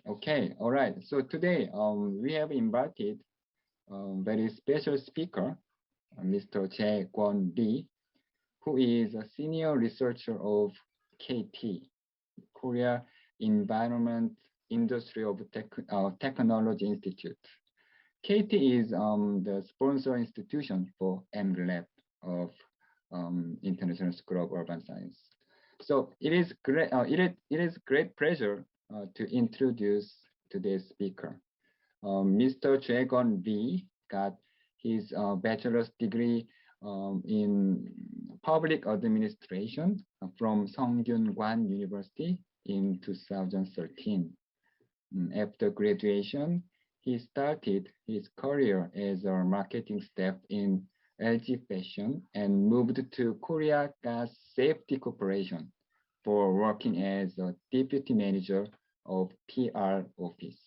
Okay, all right. So today we have invited a very special speaker, Mr. Kwon, who is a senior researcher of KT, Korea Environment Industry of Technology Institute. KT is the sponsor institution for MLab of International School of Urban Science. So it is great. It is great pleasure to introduce today's speaker. Mr. Jaegon Lee got his bachelor's degree in public administration from Seongkyun University in 2013. After graduation, he started his career as a marketing staff in LG Fashion and moved to Korea Gas Safety Corporation for working as a deputy manager of PR office.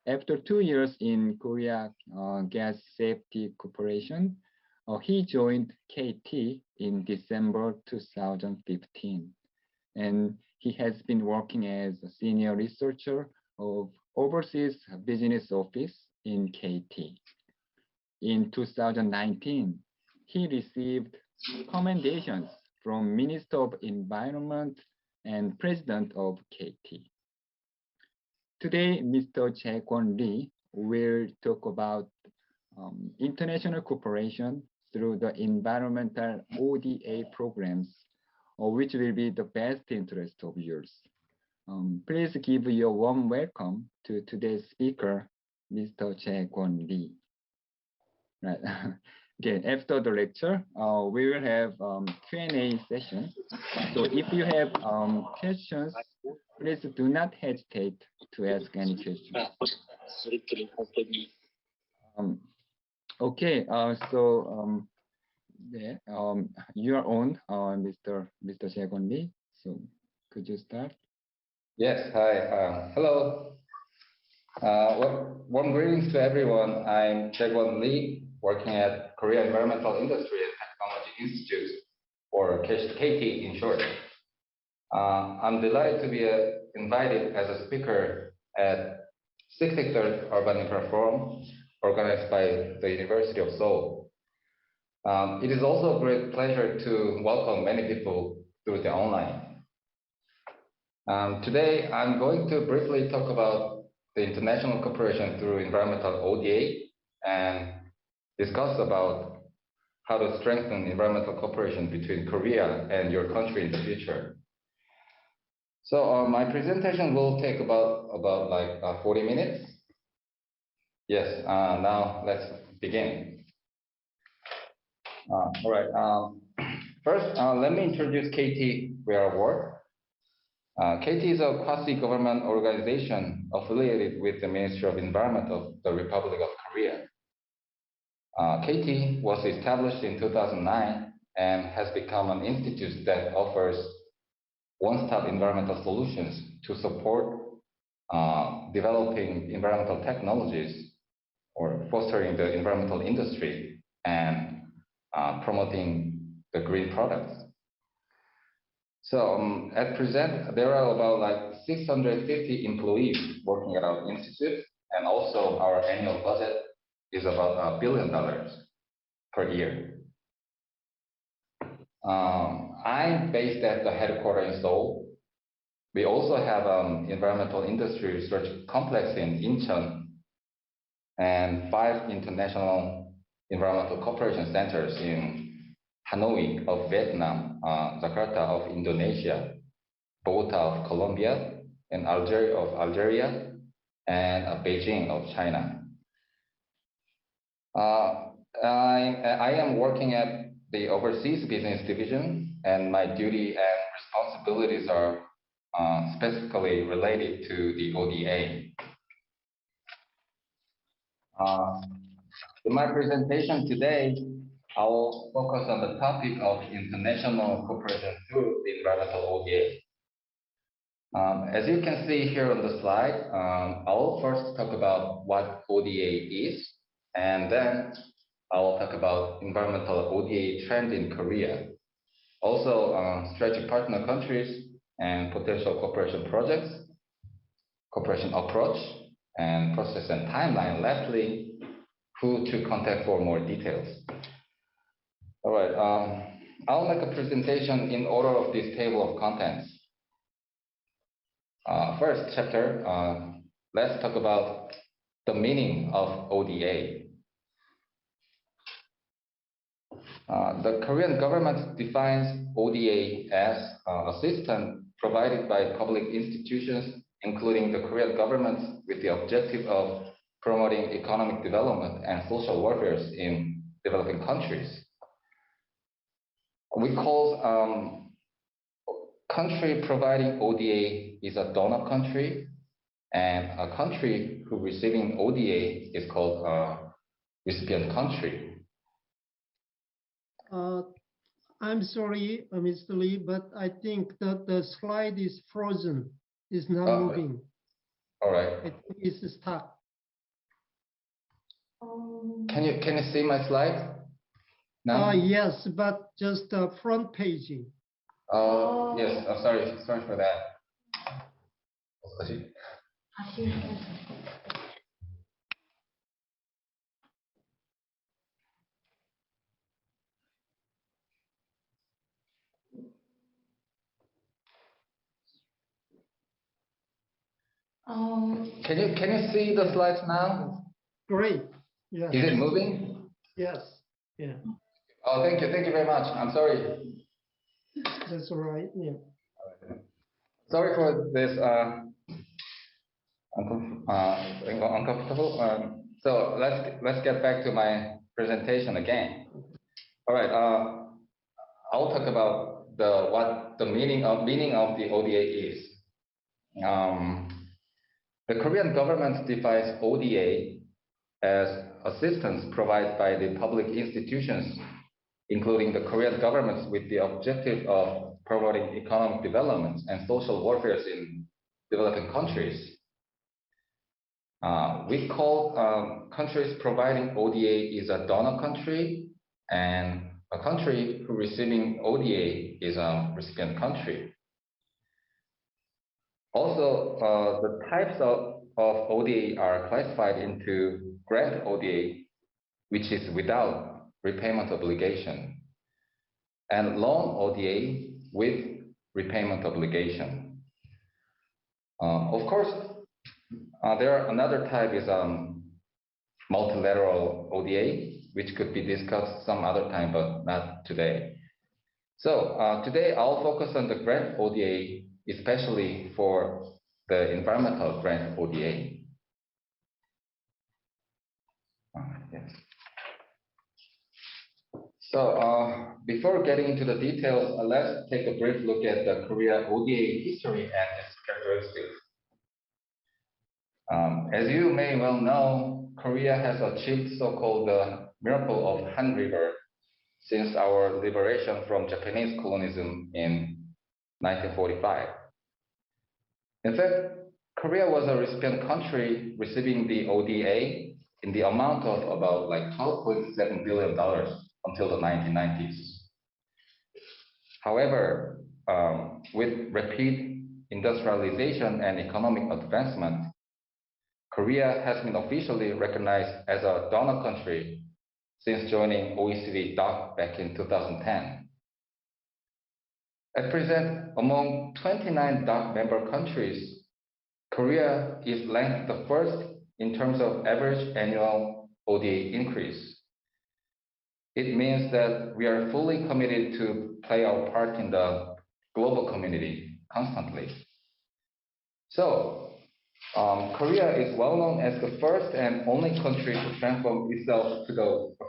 After 2 years in Korea Gas Safety Corporation, he joined KT in December 2015, and he has been working as a senior researcher of Overseas Business Office in KT. In 2019, he received commendations from Minister of Environment and President of KT. Today, Mr. Jaekwon Lee will talk about international cooperation through the environmental ODA programs, which will be the best interest of yours. Please give your warm welcome to today's speaker, Mr. Jaekwon Lee. Right. Okay, after the lecture, we will have Q&A session. So if you have questions, please do not hesitate to ask any questions. Okay, you are on, Mr. Jaekwon Lee. So could you start? Yes, hi, hello. Warm greetings to everyone. I'm Jaekwon Lee, working at Korea Environmental Industry and Technology Institute, or KEITI in short. I'm delighted to be invited as a speaker at 63rd Urban Infra Forum, organized by the University of Seoul. It is also a great pleasure to welcome many people through the online. Today, I'm going to briefly talk about the international cooperation through environmental ODA and discuss about how to strengthen environmental cooperation between Korea and your country in the future. So my presentation will take about 40 minutes. Yes, now let's begin. All right, first, let me introduce KT, where I work. KT is a quasi-government organization affiliated with the Ministry of Environment of the Republic of Korea. KT was established in 2009 and has become an institute that offers one-stop environmental solutions to support developing environmental technologies or fostering the environmental industry and promoting the green products. So at present, there are about 650 employees working at our institute, and also our annual budget is about $1 billion per year. I'm based at the headquarters in Seoul. We also have environmental industry research complex in Incheon and 5 international environmental cooperation centers in Hanoi of Vietnam, Jakarta of Indonesia, Bogota of Colombia, and Algeria of Algeria, and Beijing of China. I am working at the Overseas Business Division, and my duty and responsibilities are specifically related to the ODA. In my presentation today, I will focus on the topic of international cooperation through the environmental ODA. As you can see here on the slide, I will first talk about what ODA is, and then I will talk about environmental ODA trend in Korea. Also, strategic partner countries and potential cooperation projects. cooperation approach and process and timeline. Lastly, who to contact for more details. All right, I'll make a presentation in order of this table of contents. First chapter, let's talk about the meaning of ODA. The Korean government defines ODA as a system provided by public institutions, including the Korean government, with the objective of promoting economic development and social welfare in developing countries. We call country providing ODA is a donor country, and a country who receiving ODA is called a recipient country. I'm sorry, Mr. Lee, but I think that the slide is frozen. It's not moving. All right. I think it's stuck. Can you see my slide now? Yes, but just the front page. Yes. Oh, sorry for that. Can you see the slides now? Great. Yes. Is it moving? Yes. Yeah. Oh, thank you very much. I'm sorry. That's all right. Yeah. Sorry for this uncomfortable. So let's get back to my presentation again. All right. I'll talk about what the meaning of the ODA is. The Korean government defines ODA as assistance provided by the public institutions, including the Korean government, with the objective of promoting economic development and social welfare in developing countries. We call countries providing ODA is a donor country, and a country who receiving ODA is a recipient country. Also, the types of ODA are classified into grant ODA, which is without repayment obligation, and loan ODA with repayment obligation. Of course, another type is multilateral ODA, which could be discussed some other time, but not today. So today I'll focus on the grant ODA, especially for the environmental grant ODA. Yes. So before getting into the details, let's take a brief look at the Korea ODA history and its characteristics. As you may well know, Korea has achieved so-called miracle of Han River since our liberation from Japanese colonialism in 1945. In fact, Korea was a recipient country receiving the ODA in the amount of about like $12.7 billion until the 1990s. However, with rapid industrialization and economic advancement, Korea has been officially recognized as a donor country since joining OECD DOC back in 2010. At present, among 29 DOC member countries, Korea is ranked the first in terms of average annual ODA increase. It means that we are fully committed to play our part in the global community constantly. So, Korea is well known as the first and only country to transform itself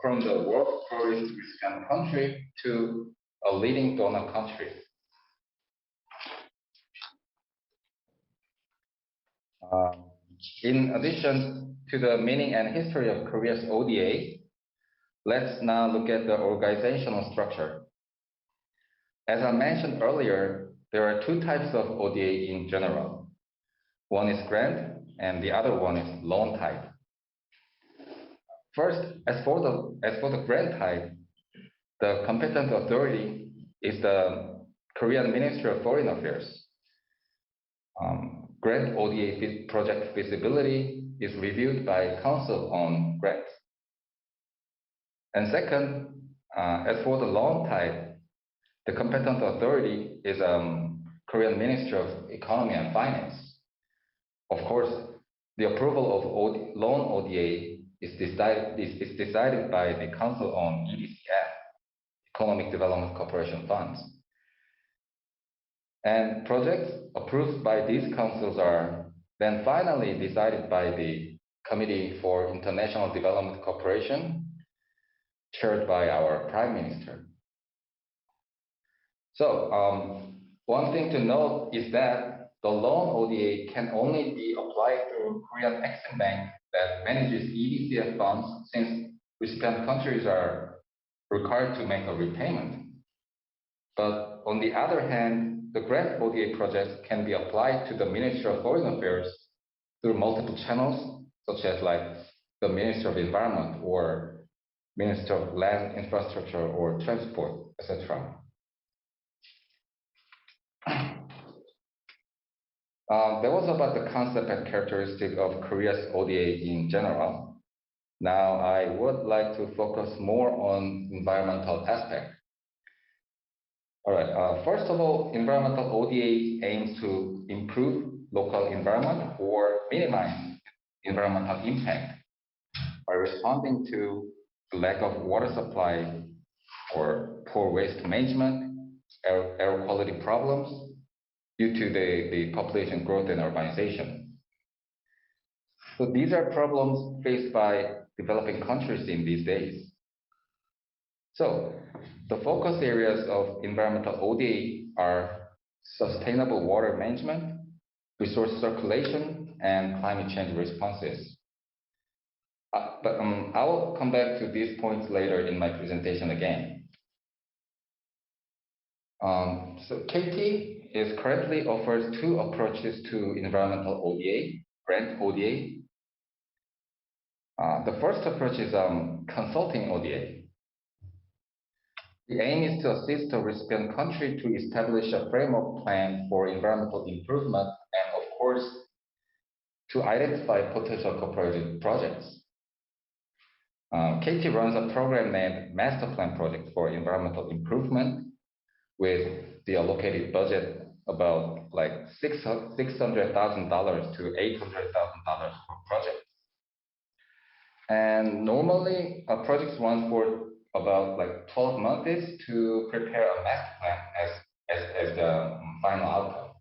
from the world's poorest recipient country to a leading donor country. In addition to the meaning and history of Korea's ODA, let's now look at the organizational structure. As I mentioned earlier, there are two types of ODA in general. One is grant, and the other one is loan type. First, as for the grant type, the competent authority is the Korean Ministry of Foreign Affairs. grant ODA project feasibility is reviewed by Council on Grants. And second, as for the loan type, the competent authority is Korean Ministry of Economy and Finance. Of course, the approval of loan ODA is decided by the Council on EDCF, Economic Development Corporation Funds. And projects approved by these councils are then finally decided by the Committee for International Development Cooperation, chaired by our Prime Minister. So one thing to note is that the loan ODA can only be applied through Korean Exim Bank that manages EDCF funds, since recipient countries are required to make a repayment. But on the other hand, the grant ODA projects can be applied to the Ministry of Foreign Affairs through multiple channels, such as like the Ministry of Environment or Ministry of Land, Infrastructure, or Transport, etc. That was about the concept and characteristic of Korea's ODA in general. Now, I would like to focus more on environmental aspect. All right, first of all, environmental ODA aims to improve local environment or minimize environmental impact by responding to the lack of water supply or poor waste management, air quality problems due to the population growth and urbanization. So these are problems faced by developing countries in these days. So the focus areas of environmental ODA are sustainable water management, resource circulation, and climate change responses. But I will come back to these points later in my presentation again. So KEITI is currently offers two approaches to environmental ODA, grant ODA. The first approach is consulting ODA. The aim is to assist the recipient country to establish a framework plan for environmental improvement and, of course, to identify potential cooperative projects. KEITI runs a program named Master Plan Project for Environmental Improvement with the allocated budget about like $600,000 to $800,000 per project. And normally, projects run for about like 12 months to prepare a master plan as the final outcome.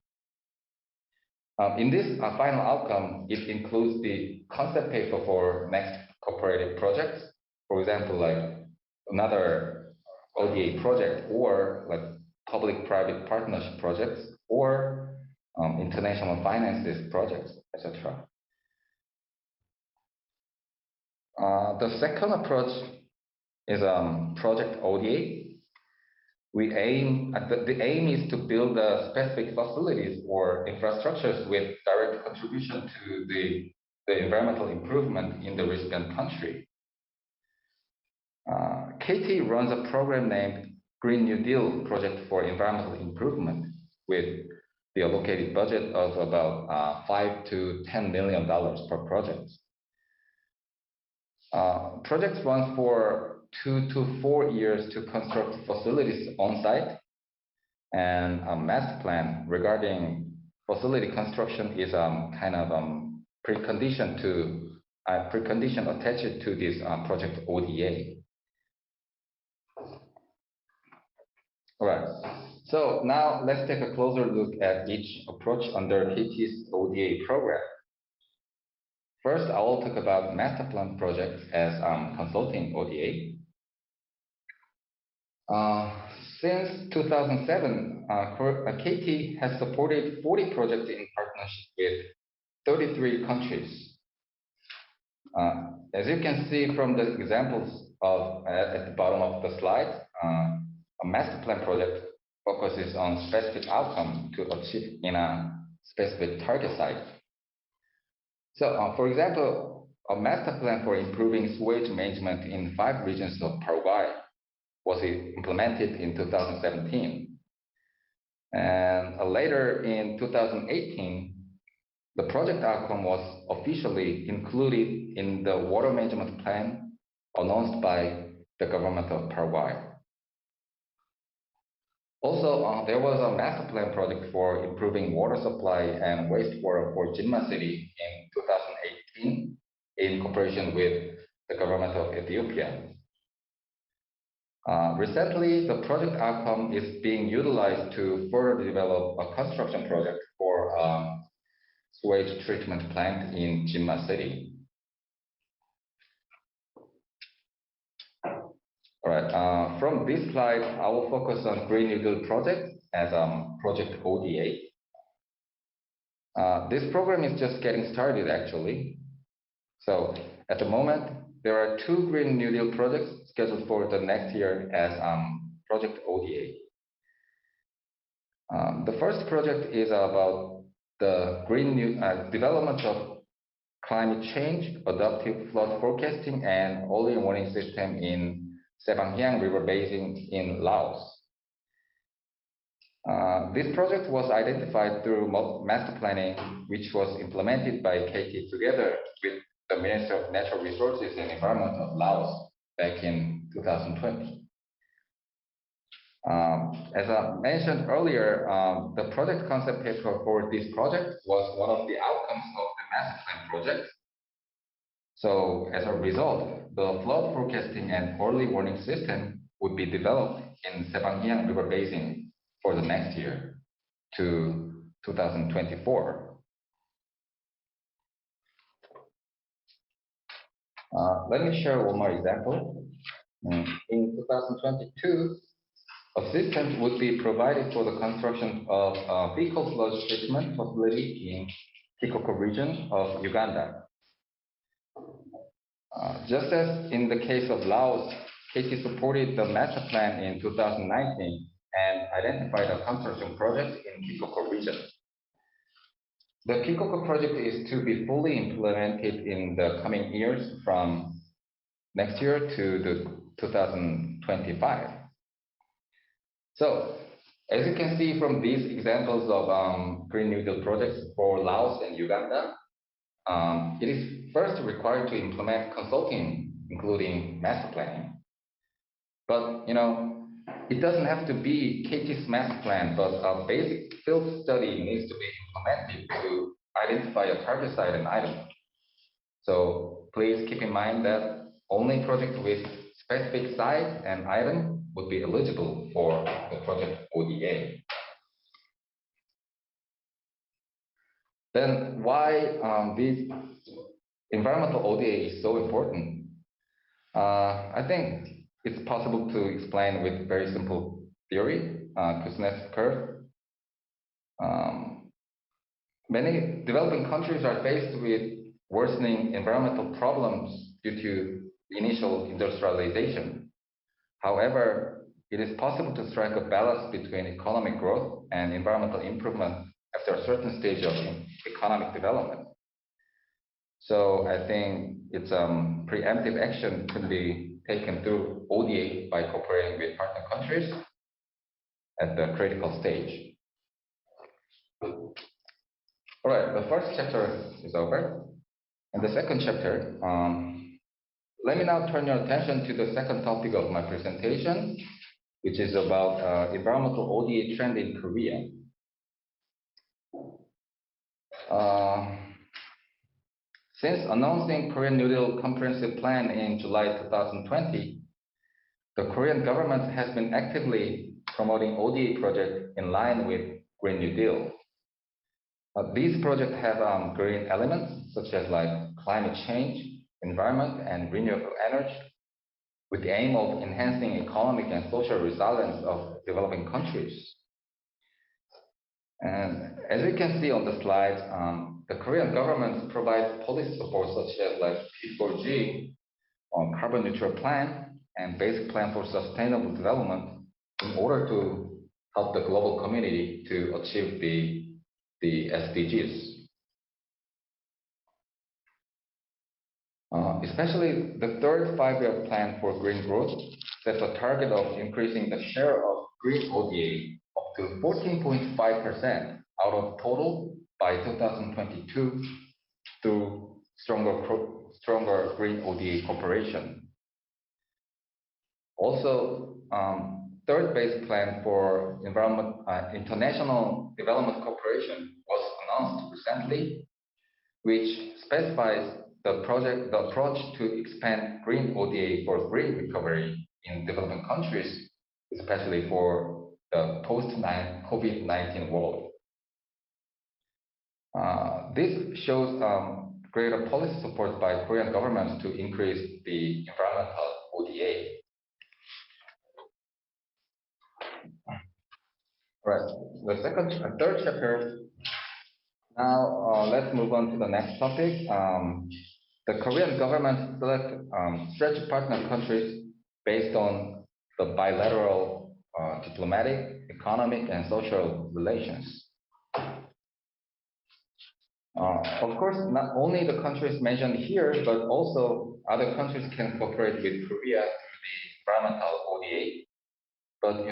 In this final outcome, it includes the concept paper for next cooperative projects. For example, like another ODA project or like public-private partnership projects or international finances projects, etc. The second approach is project ODA. The aim is to build specific facilities or infrastructures with direct contribution to the environmental improvement in the recipient country. KEITI runs a program named Green New Deal Project for Environmental Improvement with the allocated budget of about $5 to $10 million per project. Projects run for 2 to 4 years to construct facilities on site, and a master plan regarding facility construction is kind of precondition attached to this project ODA. All right, so now let's take a closer look at each approach under KEITI's ODA program. First, I will talk about master plan projects as consulting ODA. Since 2007, KEITI has supported 40 projects in partnership with 33 countries. As you can see from the examples at the bottom of the slide, a master plan project focuses on specific outcomes to achieve in a specific target site. So, for example, a master plan for improving sewage management in 5 regions of Paraguay was implemented in 2017. And later in 2018, the project outcome was officially included in the water management plan announced by the government of Paraguay. Also, there was a master plan project for improving water supply and wastewater for Jinma City in 2018 in cooperation with the government of Ethiopia. Recently, the project outcome is being utilized to further develop a construction project for a sewage treatment plant in Jinma City. All right, from this slide, I will focus on Green New Deal project as project ODA. This program is just getting started, actually. So at the moment, there are 2 Green New Deal projects scheduled for the next year as project ODA. The first project is about the development of climate change, adaptive flood forecasting, and early warning system in Sebangyang River Basin in Laos. This project was identified through master planning, which was implemented by KEITI together with the Minister of Natural Resources and Environment of Laos back in 2020. As I mentioned earlier, the project concept paper for this project was one of the outcomes of the master plan project. So as a result, the flood forecasting and early warning system would be developed in Sebangyang River Basin for the next year to 2024. Let me share one more example. In 2022, a system would be provided for the construction of a fecal sludge treatment facility in Kikoko region of Uganda. Just as in the case of Laos, KEITI supported the master plan in 2019 and identified a construction project in Kikoko region. The Kikoko project is to be fully implemented in the coming years from next year to 2025. So, as you can see from these examples of Green New Deal projects for Laos and Uganda, it is first required to implement consulting, including master planning. But, it doesn't have to be KEITI's master plan, but a basic field study needs to be implemented to identify a target site and item. So please keep in mind that only projects with specific site and item would be eligible for the project ODA. Then why this environmental ODA is so important? I think it's possible to explain with very simple theory, Kuznets curve. Many developing countries are faced with worsening environmental problems due to initial industrialization. However, it is possible to strike a balance between economic growth and environmental improvement after a certain stage of economic development. So I think it's preemptive action can be taken through ODA by cooperating with partner countries at the critical stage. All right, the first chapter is over. And the second chapter, let me now turn your attention to the second topic of my presentation, which is about environmental ODA trend in Korea. Since announcing Korean New Deal Comprehensive Plan in July 2020, the Korean government has been actively promoting ODA projects in line with Green New Deal. These projects have green elements such as climate change, environment, and renewable energy, with the aim of enhancing economic and social resilience of developing countries. And as we can see on the slide, the Korean government provides policy support such as P4G, carbon neutral plan, and basic plan for sustainable development in order to help the global community to achieve the SDGs. Especially the third five-year plan for green growth sets a target of increasing the share of green ODA up to 14.5% out of total by 2022 through stronger green ODA cooperation. Also, third base plan for international development cooperation was announced recently, which specifies the approach to expand green ODA for green recovery in developing countries, especially for the post-COVID-19 world. This shows greater policy support by Korean government to increase the environmental ODA. Right, the third chapter. Now let's move on to the next topic. The Korean government select strategic partner countries based on the bilateral diplomatic, economic, and social relations. Of course, not only the countries mentioned here, but also other countries can cooperate with Korea through the environmental ODA. But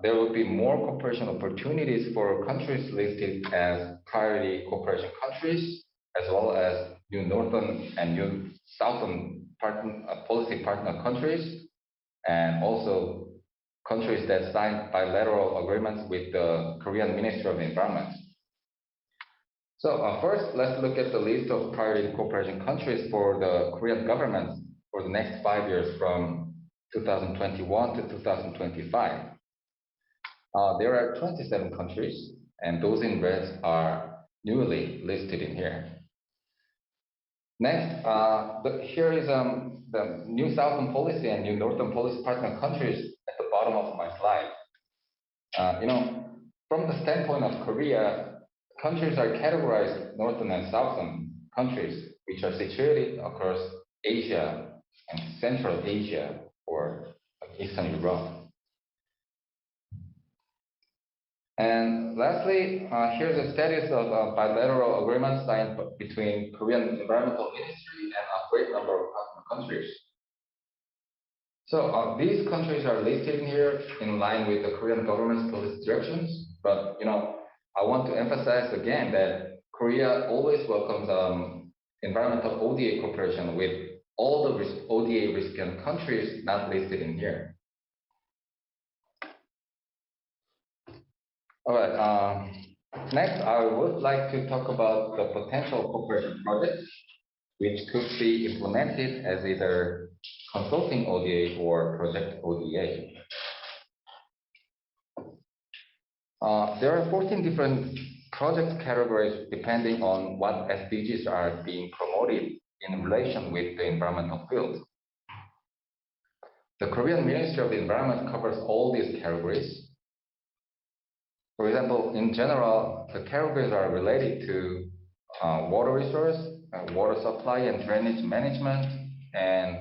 there will be more cooperation opportunities for countries listed as priority cooperation countries, as well as new northern and new southern policy partner countries, and also countries that signed bilateral agreements with the Korean Ministry of Environment. So first, let's look at the list of priority cooperation countries for the Korean government for the next 5 years from 2021 to 2025. There are 27 countries, and those in red are newly listed in here. Next, here is the new southern policy and new northern policy partner countries at the bottom of my slide. From the standpoint of Korea, countries are categorized northern and southern countries, which are situated across Asia and Central Asia or Eastern Europe. And lastly, here's the status of bilateral agreements signed between Korean Environmental Ministry and a great number of partner countries. So these countries are listed here in line with the Korean government's policy directions. But I want to emphasize again that Korea always welcomes environmental ODA cooperation with all the ODA recipient countries not listed in here. All right. Next, I would like to talk about the potential cooperation projects which could be implemented as either consulting ODA or project ODA. There are 14 different project categories depending on what SDGs are being promoted in relation with the environmental field. The Korean Ministry of the Environment covers all these categories. For example, in general, the categories are related to water resource, water supply and drainage management, and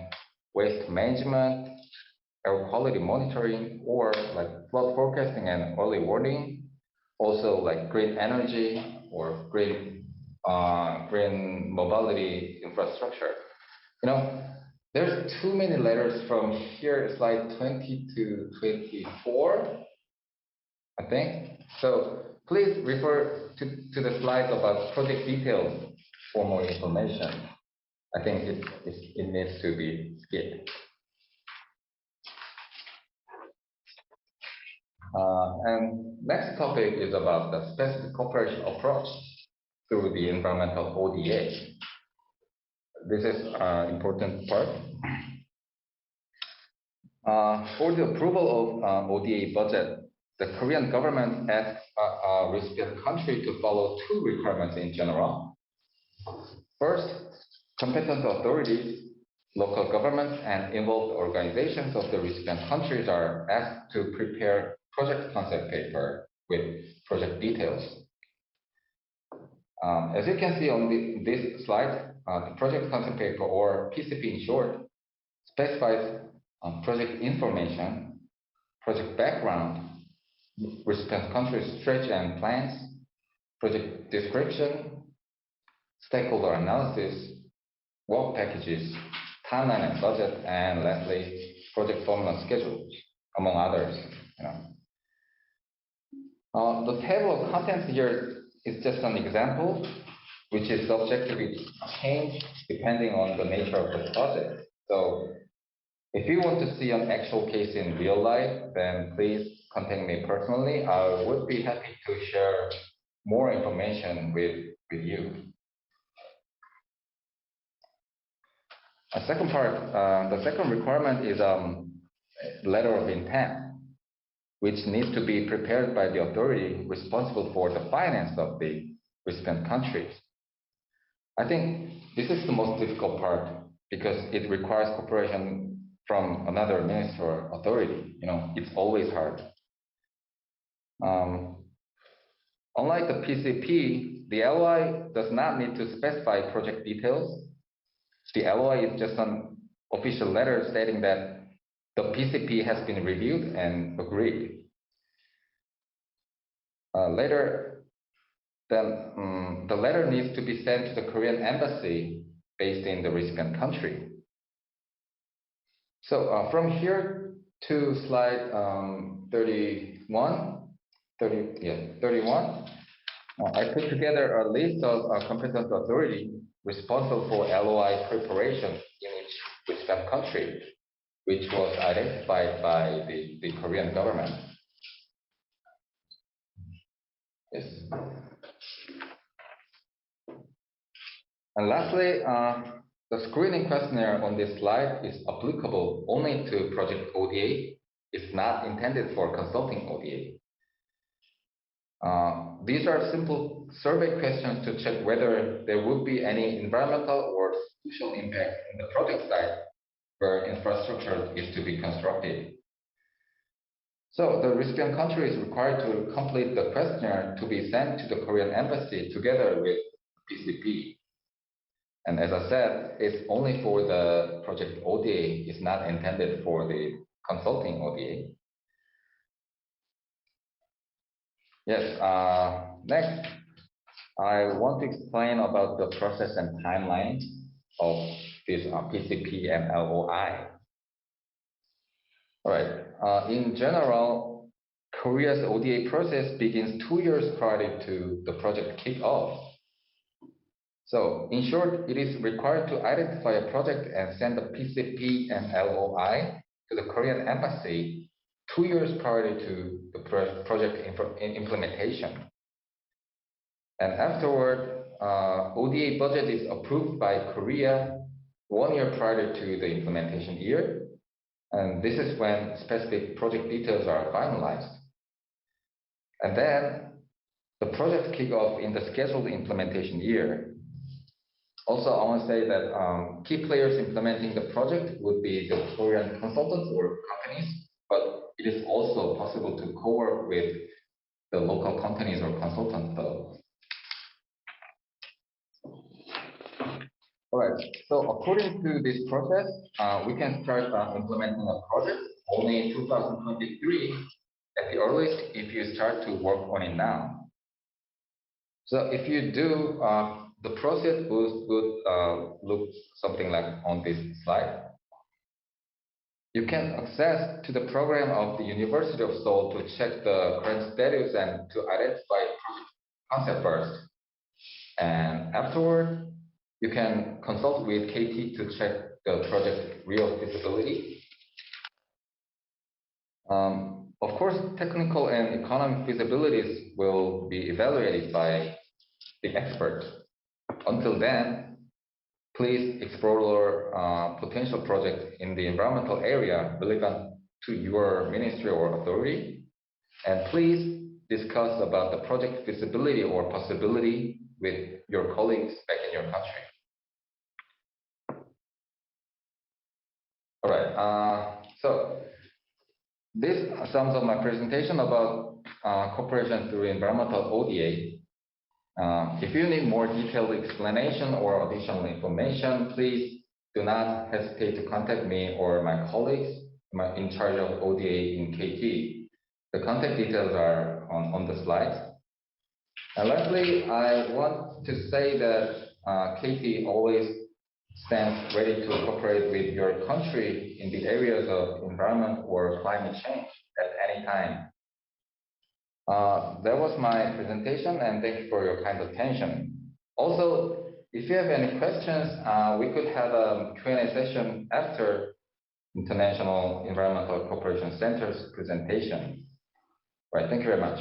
waste management, air quality monitoring, or like flood forecasting and early warning. Also like green energy or green mobility infrastructure. There's too many letters from here, slide 20 to 24, I think. So please refer to the slides about project details for more information. I think it needs to be skipped. And next topic is about the specific cooperation approach through the environmental ODA. This is an important part. For the approval of ODA budget, the Korean government asks a recipient country to follow two requirements in general. First, competent authorities, local governments, and involved organizations of the recipient countries are asked to prepare project concept paper with project details. As you can see on this slide, the project concept paper, or PCP in short, specifies project information, project background, recipient country's strategy and plans, project description, stakeholder analysis, work packages, timeline and budget, and lastly, project formula schedules, among others. The table of contents here is just an example, which is subject to be changed depending on the nature of the project. So if you want to see an actual case in real life, then please contact me personally. I would be happy to share more information with you. The second requirement is letter of intent, which needs to be prepared by the authority responsible for the finance of the recipient countries. I think this is the most difficult part because it requires cooperation from another minister or authority. It's always hard. Unlike the PCP, the LOI does not need to specify project details. The LOI is just an official letter stating that the PCP has been reviewed and agreed. Later, then the letter needs to be sent to the Korean embassy based in the recipient country. So from here to slide 31, I put together a list of competent authority responsible for LOI preparation in each recipient country, which was identified by the Korean government. Yes. And lastly, the screening questionnaire on this slide is applicable only to project ODA. It's not intended for consulting ODA. These are simple survey questions to check whether there would be any environmental or social impact in the project site where infrastructure is to be constructed. So the recipient country is required to complete the questionnaire to be sent to the Korean embassy together with PCP. And as I said, it's only for the project ODA. It's not intended for the consulting ODA. Yes, next, I want to explain about the process and timeline of this PCP and LOI. All right, in general, Korea's ODA process begins 2 years prior to the project kickoff. So in short, it is required to identify a project and send the PCP and LOI to the Korean embassy 2 years prior to the project implementation. And afterward, ODA budget is approved by Korea 1 year prior to the implementation year. And this is when specific project details are finalized. And then the project kickoff in the scheduled implementation year. Also, I want to say that key players implementing the project would be the Korean consultants or companies, but it is also possible to co-work with the local companies or consultants though. All right, so according to this process, we can start implementing a project only in 2023 at the earliest if you start to work on it now. So if you do, the process would look something like on this slide. You can access to the program of the University of Seoul to check the current status and to identify project concept first. And afterward, you can consult with KEITI to check the project real feasibility. Of course, technical and economic feasibilities will be evaluated by the expert. Until then, please explore potential projects in the environmental area relevant to your ministry or authority. And please discuss about the project feasibility or possibility with your colleagues back in your country. All right, so this sums up my presentation about cooperation through environmental ODA. If you need more detailed explanation or additional information, please do not hesitate to contact me or my colleagues in charge of ODA in KEITI. The contact details are on the slides. And lastly, I want to say that KEITI always stands ready to cooperate with your country in the areas of environment or climate change at any time. That was my presentation, and thank you for your kind attention. Also, if you have any questions, we could have a Q&A session after International Environmental Cooperation Center's presentation. Right, thank you very much.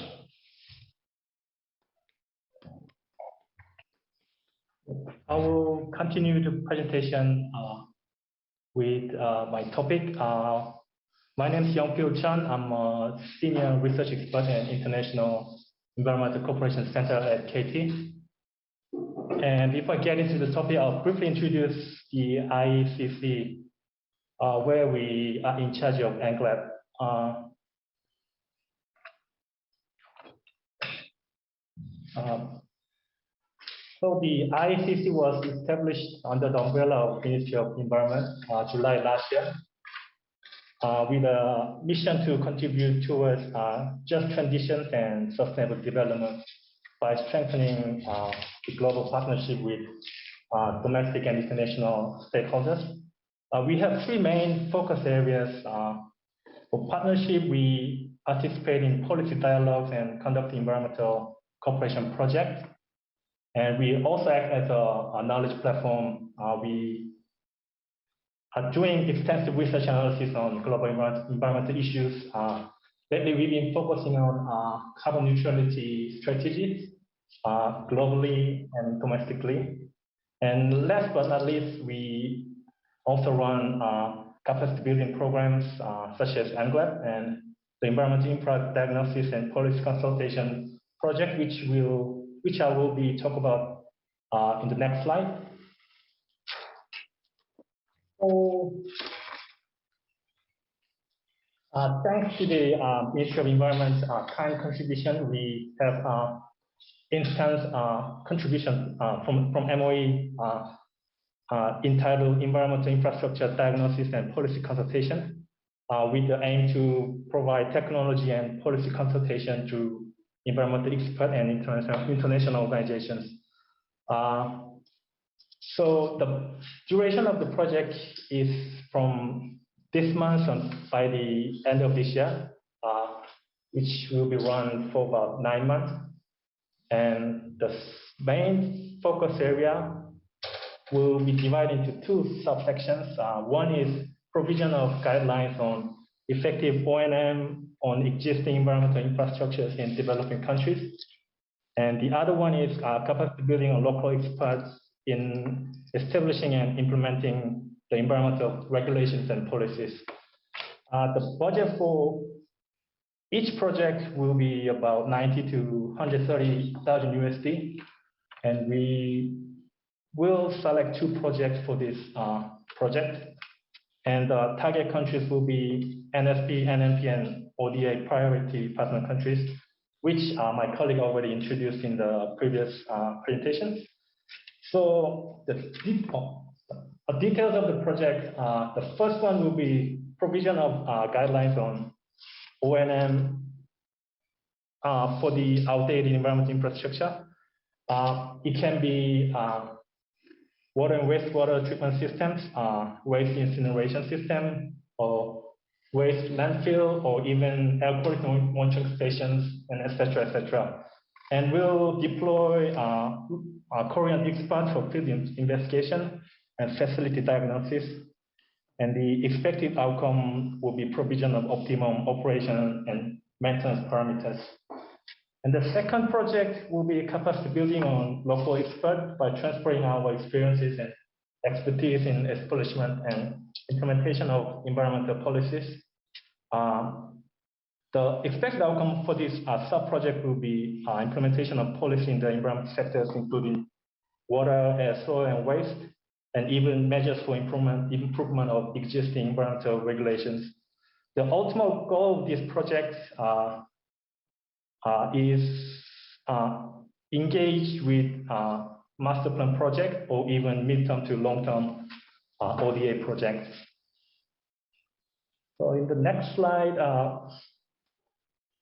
I will continue the presentation with my topic. My name is Young-Pil Chan. I'm a senior research expert at International Environmental Cooperation Center at KEITI. And if I get into the topic, I'll briefly introduce the IECC, where we are in charge of NGLAP. So the IECC was established under the umbrella of Ministry of Environment July last year, with a mission to contribute towards just transition and sustainable development by strengthening the global partnership with domestic and international stakeholders. We have three main focus areas. For partnership, we participate in policy dialogues and conduct environmental cooperation projects. And we also act as a knowledge platform. We are doing extensive research analysis on global environmental issues. Lately, we've been focusing on carbon neutrality strategies globally and domestically. And last but not least, we also run capacity building programs such as NGLAP and the Environmental Infra Diagnosis and Policy Consultation project, which I will be talking about in the next slide. So, thanks to the Ministry of Environment's kind contribution, we have instance contribution from MOE entitled Environmental Infrastructure Diagnosis and Policy Consultation, with the aim to provide technology and policy consultation to environmental experts and international organizations. So the duration of the project is from this month by the end of this year, which will be run for about 9 months. And the main focus area will be divided into two subsections. One is provision of guidelines on effective O&M on existing environmental infrastructures in developing countries. And the other one is capacity building on local experts in establishing and implementing the environmental regulations and policies. The budget for each project will be about 90 to 130,000 USD. And we will select 2 projects for this project. And target countries will be NSP, NMP, and ODA priority partner countries, which my colleague already introduced in the previous presentation. So the details of the project, the first one will be provision of guidelines on O&M for the outdated environmental infrastructure. It can be water and wastewater treatment systems, waste incineration system, or waste landfill, or even air quality monitoring stations, and etc., etc. And we'll deploy Korean experts for field investigation and facility diagnosis. And the expected outcome will be provision of optimum operation and maintenance parameters. And the second project will be capacity building on local experts by transferring our experiences and expertise in establishment and implementation of environmental policies. The expected outcome for this sub-project will be implementation of policy in the environmental sectors, including water, air, soil, and waste, and even measures for improvement of existing environmental regulations. The ultimate goal of this project is engage with master plan project or even midterm to long-term ODA projects. So in the next slide,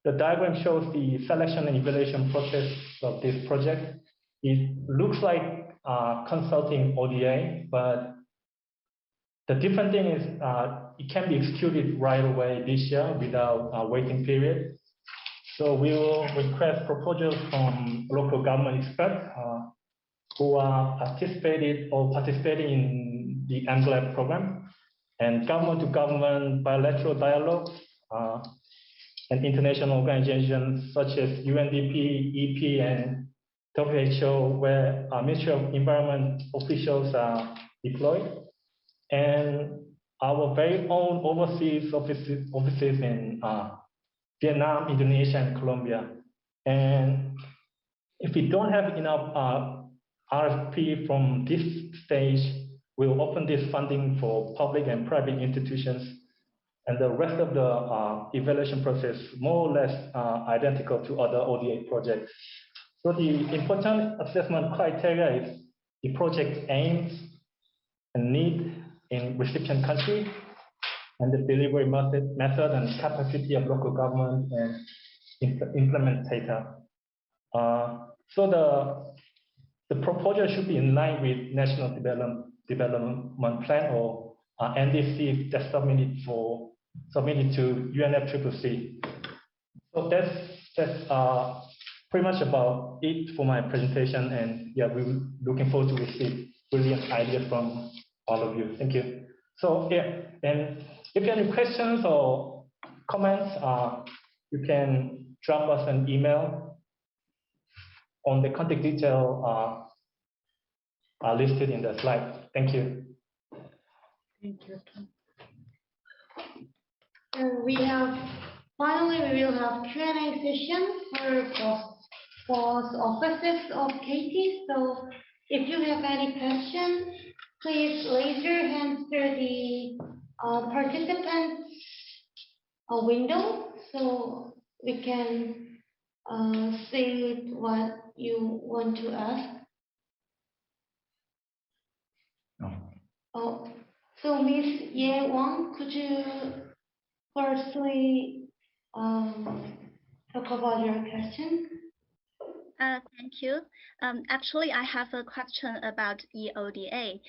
the diagram shows the selection and evaluation process of this project. It looks like consulting ODA, but the different thing is it can be executed right away this year without a waiting period. So we will request proposals from local government experts who are participating in the MGLAB program, and government-to-government bilateral dialogues and international organizations such as UNDP, EP, and WHO, where Ministry of Environment officials are deployed, and our very own overseas offices in Vietnam, Indonesia, and Colombia. And if we don't have enough RFP from this stage, we'll open this funding for public and private institutions, and the rest of the evaluation process more or less identical to other ODA projects. So the important assessment criteria is the project aims and need in recipient country, and the delivery method and capacity of local government and implementator. So the proposal should be in line with National Development Plan or NDC that's submitted to UNFCCC. So that's pretty much about it for my presentation, and yeah, we're looking forward to receive brilliant ideas from all of you. Thank you. So yeah, and if you have any questions or comments, you can drop us an email on the contact detail are listed in the slide. Thank you. Thank you. Finally, we will have Q&A session for both offices of KEITI. So if you have any questions, please raise your hand through the participants window so we can see what you want to ask. Oh, so Ms. Ye Wang, could you firstly talk about your question? Thank you. Actually, I have a question about EODA.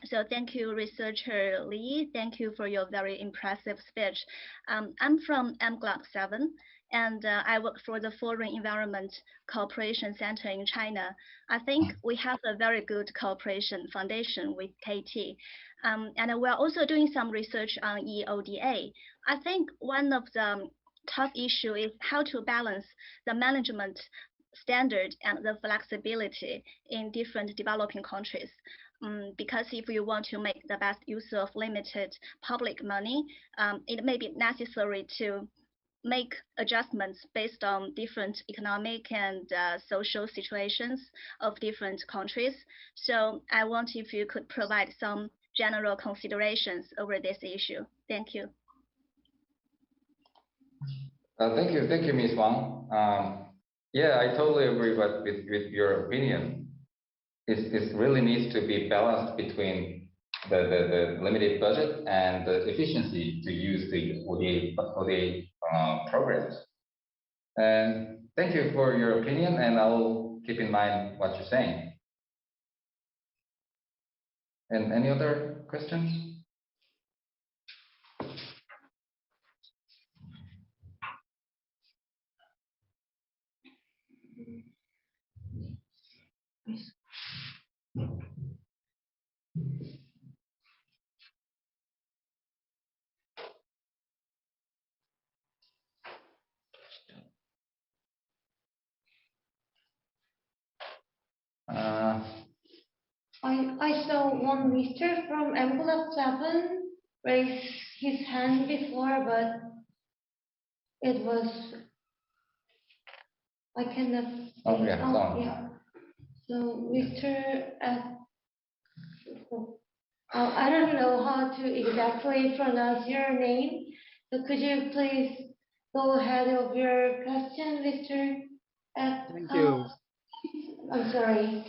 So thank you, researcher Lee. Thank you for your very impressive speech. I'm from MGLAB 7, and I work for the Foreign Environment Cooperation Center in China. I think we have a very good cooperation foundation with KEITI. And we're also doing some research on EODA. I think one of the tough issue is how to balance the management standard and the flexibility in different developing countries. Because if you want to make the best use of limited public money, it may be necessary to make adjustments based on different economic and social situations of different countries. So I want if you could provide some general considerations over this issue. Thank you. Thank you, Ms. Wang. Yeah, I totally agree with your opinion. It really needs to be balanced between the limited budget and the efficiency to use the ODA programs. And thank you for your opinion, and I'll keep in mind what you're saying. And any other questions? I saw one mister from envelope 7 raise his hand before, but it was, I cannot. Oh, yeah, yeah. So Mr. I don't know how to exactly pronounce your name. So could you please go ahead of your question, Mr. Thank you. I'm sorry.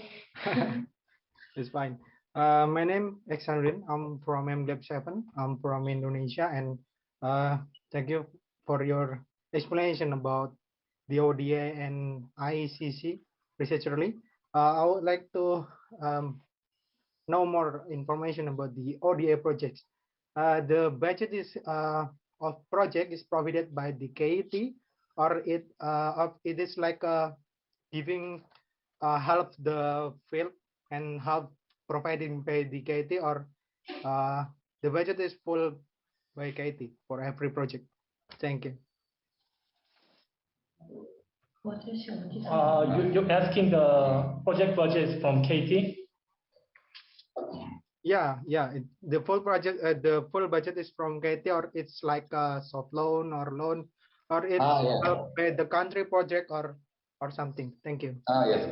It's fine. My name is Exandrin. I'm from MGLAB 7. I'm from Indonesia, and thank you for your explanation about the ODA and IECC researcherly. I would like to know more information about the ODA projects. The budget is of project is provided by the KEITI or it is like giving half the field and half provided by the KEITI, or the budget is full by KEITI for every project? Thank you. You're asking the project budget from KEITI? Yeah, the full project, the full budget is from KEITI, or it's like a soft loan or loan, or it's by the country project or something. Thank you. Yes.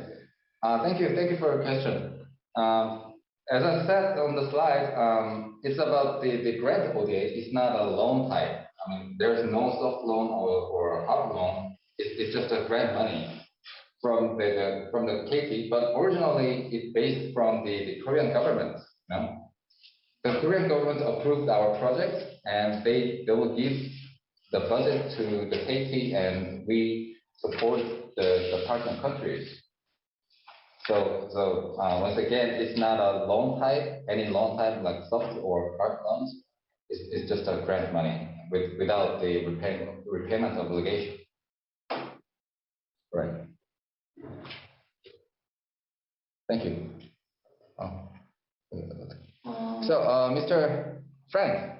Thank you for your question. As I said on the slide, it's about the grant ODA. It's not a loan type. I mean, there's no soft loan or hard loan. It's just a grant money from the KEITI, but originally it's based from the Korean government. You know? The Korean government approved our project, and they will give the budget to the KEITI, and we support the partner countries. So once again, it's not a loan type, any loan type like soft or hard loans. It's just a grant money without the repayment obligation. Right. Thank you. So, Mr. Frank.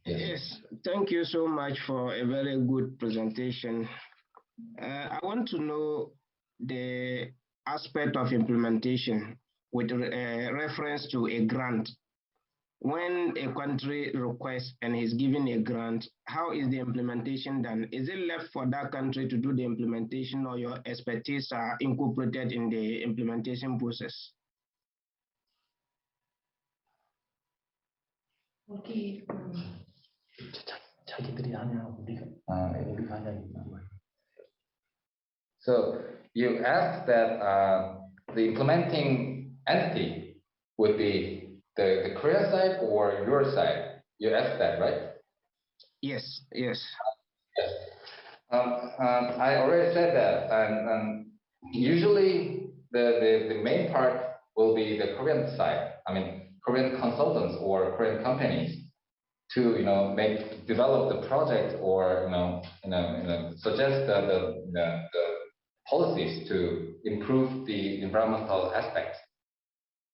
Yes, thank you so much for a very good presentation. I want to know the aspect of implementation with reference to a grant. When a country requests and is given a grant, how is the implementation done? Is it left for that country to do the implementation, or your expertise are incorporated in the implementation process? Okay. So you asked that the implementing entity would be the Korea side or your side. You asked that, right? Yes. Yes. I already said that, and usually the main part will be the Korean side. I mean, Korean consultants or Korean companies to develop the project, or suggest the policies to improve the environmental aspects.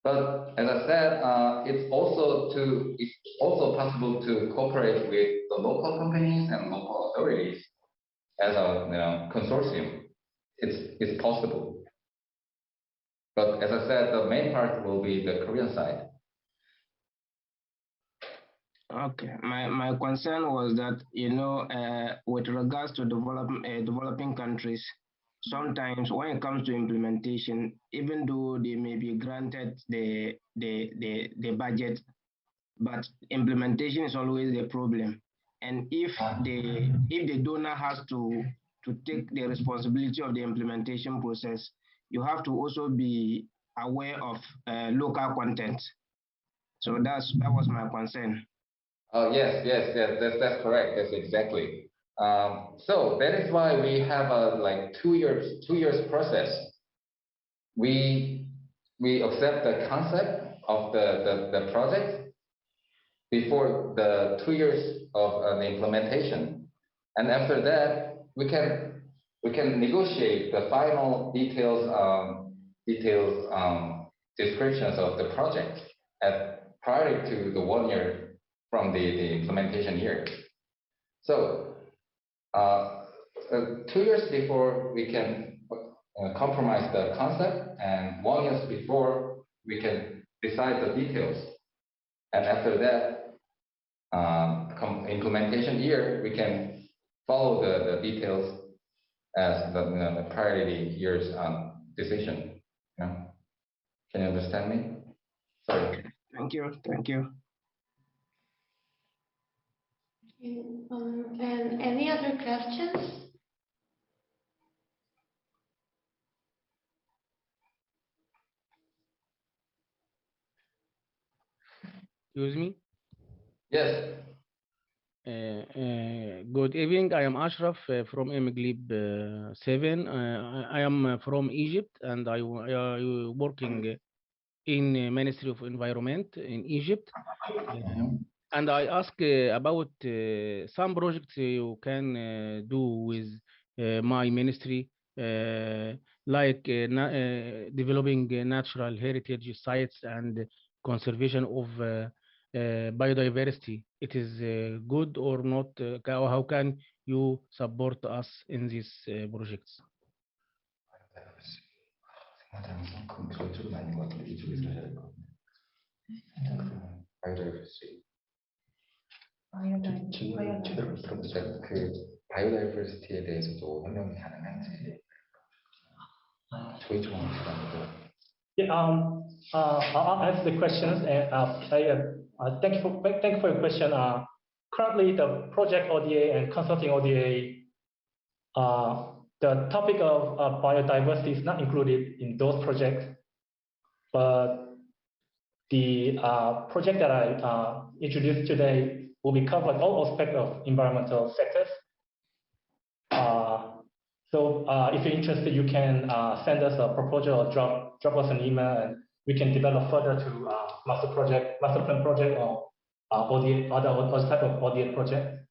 But as I said, it's also possible to cooperate with the local companies and local authorities as a consortium. It's possible. But as I said, the main part will be the Korean side. Okay, my concern was that, with regards to developing countries, sometimes when it comes to implementation, even though they may be granted the budget, but implementation is always the problem. And if the donor has to take the responsibility of the implementation process, you have to also be aware of local content. So that was my concern. Oh yes, that's correct. That's exactly. So that is why we have a 2 years process. We accept the concept of the project before the 2 years of the implementation, and after that we can negotiate the final details descriptions of the project prior to the 1 year from the implementation year. So 2 years before we can compromise the concept, and 1 year before we can decide the details. And after that implementation year, we can follow the details as the priority year's decision. Can you understand me? Sorry. Thank you. And any other questions? Excuse me. Yes. Good evening. I am Ashraf from MGLIB 7. I am from Egypt, and I working in Ministry of Environment in Egypt. And I ask about some projects you can do with my ministry, like developing natural heritage sites and conservation of biodiversity. It is good or not? How can you support us in these projects? 저쪽은 아닌 것 같은데 이쪽에서 해야 될 것 같네. 바이오다이버시티. 질문 제대로 못 들었어요. 그 바이오다이버시티에 대해서도 설명이 가능한지. 저희 쪽은 없어요. Yeah, I'll answer the questions and thank you for your question. Currently, the project ODA and consulting ODA, the topic of biodiversity is not included in those projects, but the project that I introduced today will be covered all aspects of environmental sectors. So if you're interested, you can send us a proposal or drop us an email, and we can develop further to master plan project, or other type of ODA project.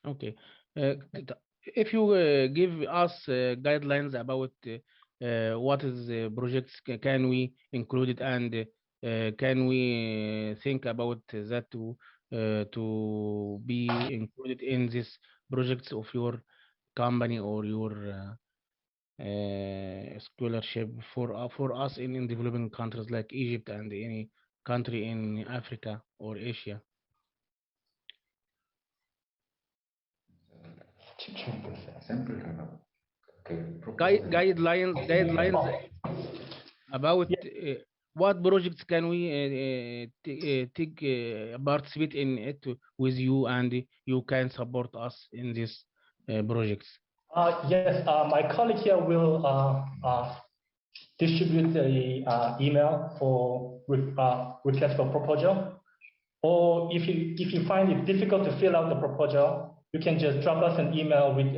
Okay. If you give us guidelines about what is projects can we include it, and can we think about that to be included in these projects of your company or your scholarship for us in developing countries like Egypt and any country in Africa or Asia? Guidelines about what projects can we take participate in it with you, and you can support us in these projects. Yes, my colleague here will distribute the email for request for proposal. Or if you find it difficult to fill out the proposal, you can just drop us an email with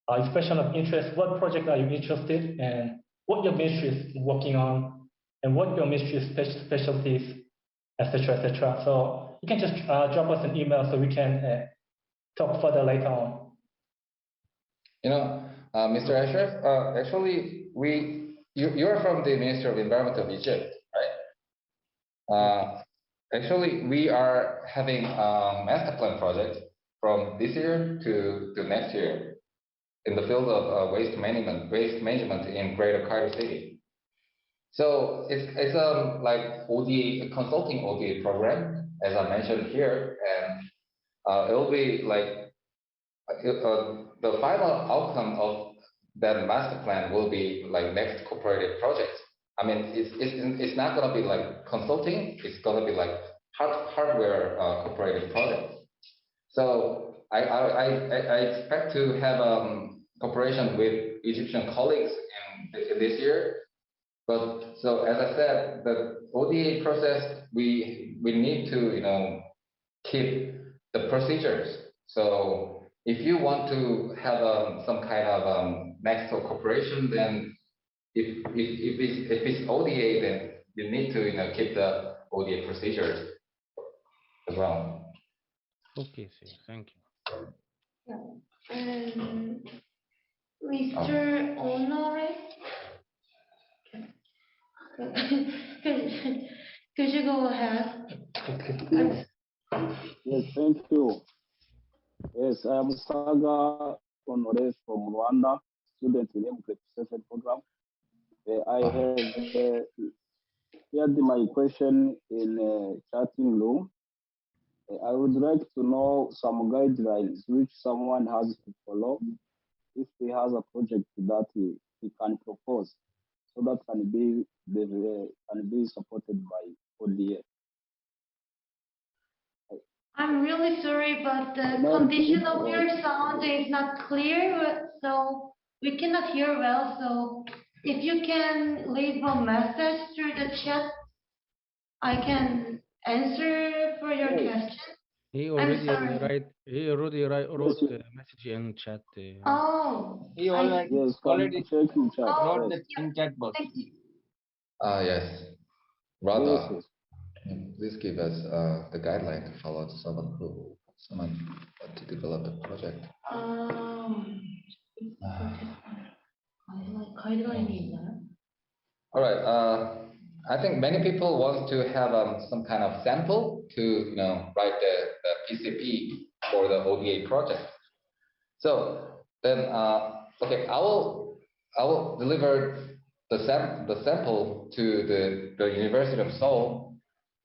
expression of interest. What project are you interested in, and what your ministry is working on, and what your ministry's specialties, etc., etc. So you can just drop us an email so we can talk further later on. You know, Mr. Ashraf, actually, you're from the Ministry of Environment of Egypt, right? Actually, we are having a master plan project from this year to next year in the field of waste management in Greater Cairo City. So it's like ODA, consulting ODA program, as I mentioned here, and it will be like the final outcome of that master plan will be like next cooperative projects. I mean, it's not going to be like consulting. It's going to be like hardware cooperative projects. So I expect to have cooperation with Egyptian colleagues in this year. But so as I said, the ODA process, we need to keep the procedures. So if you want to have some kind of next cooperation, then if it's ODA, then you need to keep the ODA procedures as well. Okay, sir. Thank you. Yeah. Mr. Honore, could you go ahead? Yes, thank you. Yes, I am Saga Honore from Rwanda, student in M7 program. I have shared my question in chatting room. I would like to know some guidelines which someone has to follow if he has a project that he can propose, so that can be supported by ODA. I'm really sorry, but the condition of your sound is not clear, so we cannot hear well. So if you can leave a message through the chat, I can answer for your question. He already wrote a message in chat. Oh, He already check in chat. wrote in chat box. Yes, rather. Please give us the guideline to follow to someone want to develop a project. All right. I think many people want to have some kind of sample to write the PCP for the ODA project. So then, okay, I will deliver the sample to the University of Seoul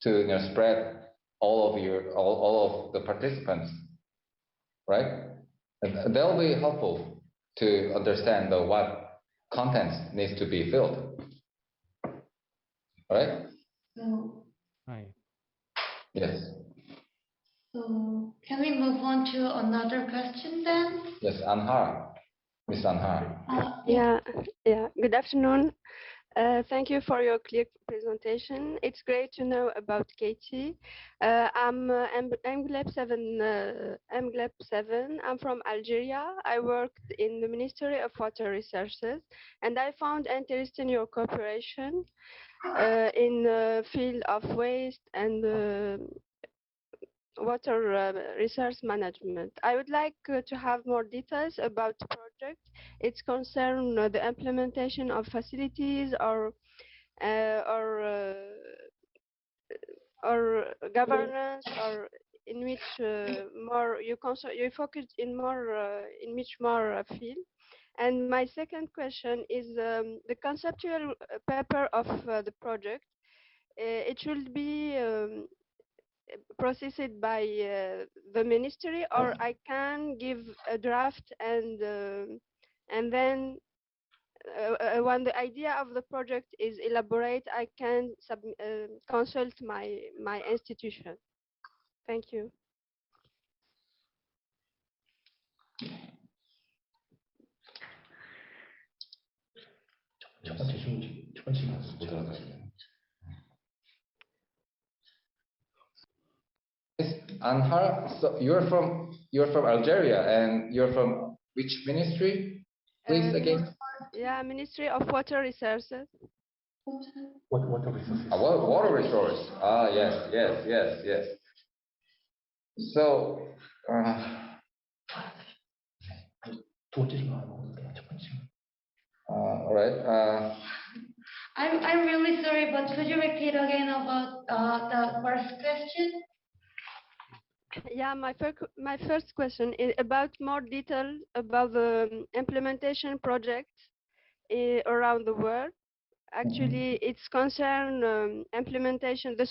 to spread all of the participants, right? And that will be helpful to understand what contents needs to be filled. All right? So, Hi. Yes. so can we move on to another question then? Yes, Anhar. Miss Anhar. Yeah. Good afternoon. Thank you for your clear presentation. It's great to know about KEITI. I'm MGLEB 7. I'm from Algeria. I worked in the Ministry of Water Resources, and I found interesting your cooperation in the field of waste and water resource management. I would like to have more details about the project. It's concern the implementation of facilities or governance, or in which more you focus in more in which more field. And my second question is the conceptual paper of the project. It should be processed by the ministry, or I can give a draft and then when the idea of the project is elaborate, I can consult my institution. Thank you. Anhar, so you're from Algeria, and you're from which ministry? Please again. Yeah, Ministry of Water Resources. Water resources. Water resource. Ah, yes. So, all right. I'm really sorry, but could you repeat again about the first question? Yeah, my first question is about more detail about the implementation projects around the world. Actually, it's concern implementation. The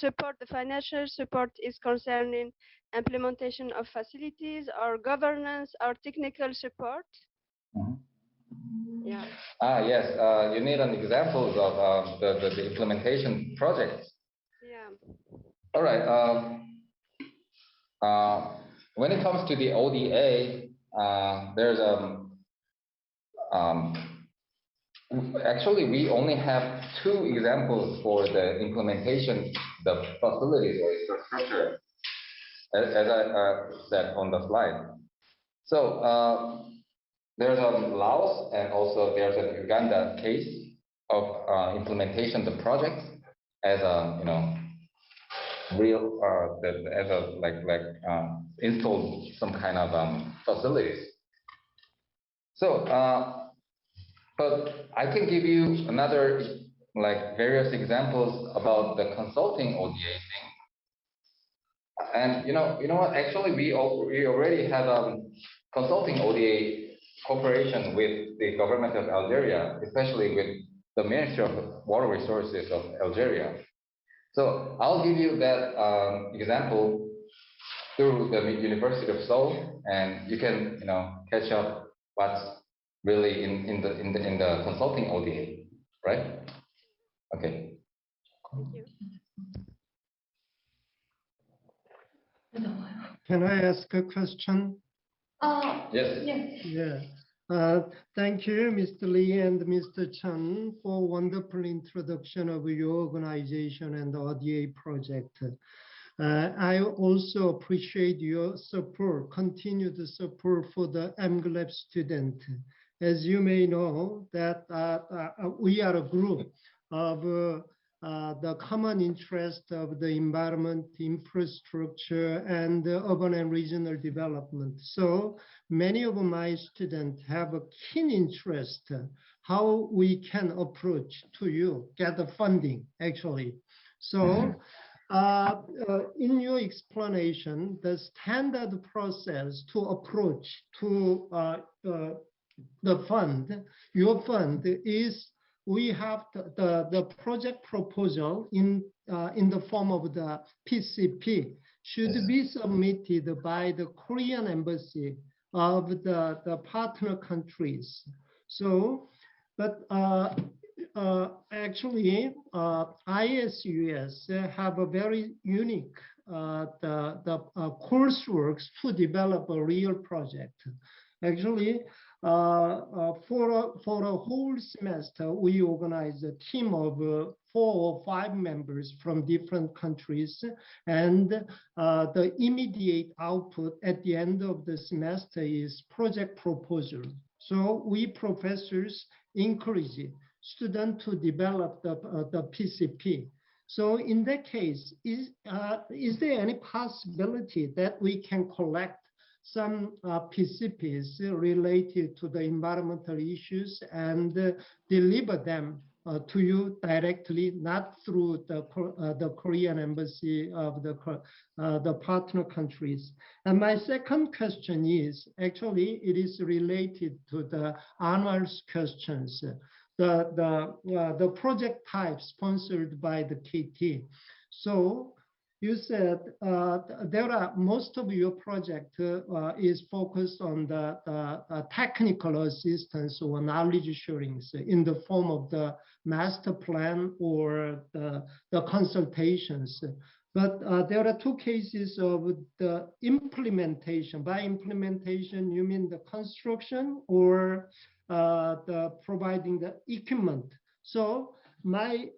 financial support is concerning implementation of facilities or governance or technical support. Yeah. Yes. You need an examples of the implementation projects. Yeah. All right. When it comes to the ODA, there's actually we only have 2 examples for the implementation, the facilities or infrastructure, as I said on the slide. So there's a Laos and also there's a Uganda case of implementation of the projects as a real as a install some kind of facilities. So but I can give you another various examples about the consulting ODA thing. And you know what, actually we already have consulting ODA cooperation with the government of Algeria, especially with the Ministry of Water Resources of Algeria. So I'll give you that example through the University of Seoul, and you can catch up what's really in the consulting ODA, right? Okay. Thank you. Can I ask a question? Yes. Yeah. Thank you, Mr. Lee and Mr. Chen, for wonderful introduction of your organization and the ODA project. I also appreciate your support, continued support for the MGLEB student. As you may know, that we are a group of the common interest of the environment, infrastructure, and urban and regional development. So many of my students have a keen interest how we can approach to you, get the funding, actually. So in your explanation, the standard process to approach to the fund, your fund is we have the project proposal in the form of the PCP should be submitted by the Korean embassy of the partner countries. So, but actually, ISUS have a very unique coursework to develop a real project. Actually, for a whole semester, we organize a team of 4 or 5 members from different countries, and the immediate output at the end of the semester is project proposal. So we professors encourage students to develop the PCP. So in that case, is there any possibility that we can collect some PCPs related to the environmental issues and deliver them to you directly, not through the Korean embassy of the partner countries? And my second question is, actually, it is related to the honors questions. The project type sponsored by the KEITI. So you said most of your project is focused on the technical assistance or knowledge sharing in the form of the master plan or the consultations. But there are 2 cases of the implementation. By implementation, you mean the construction or the providing the equipment. So my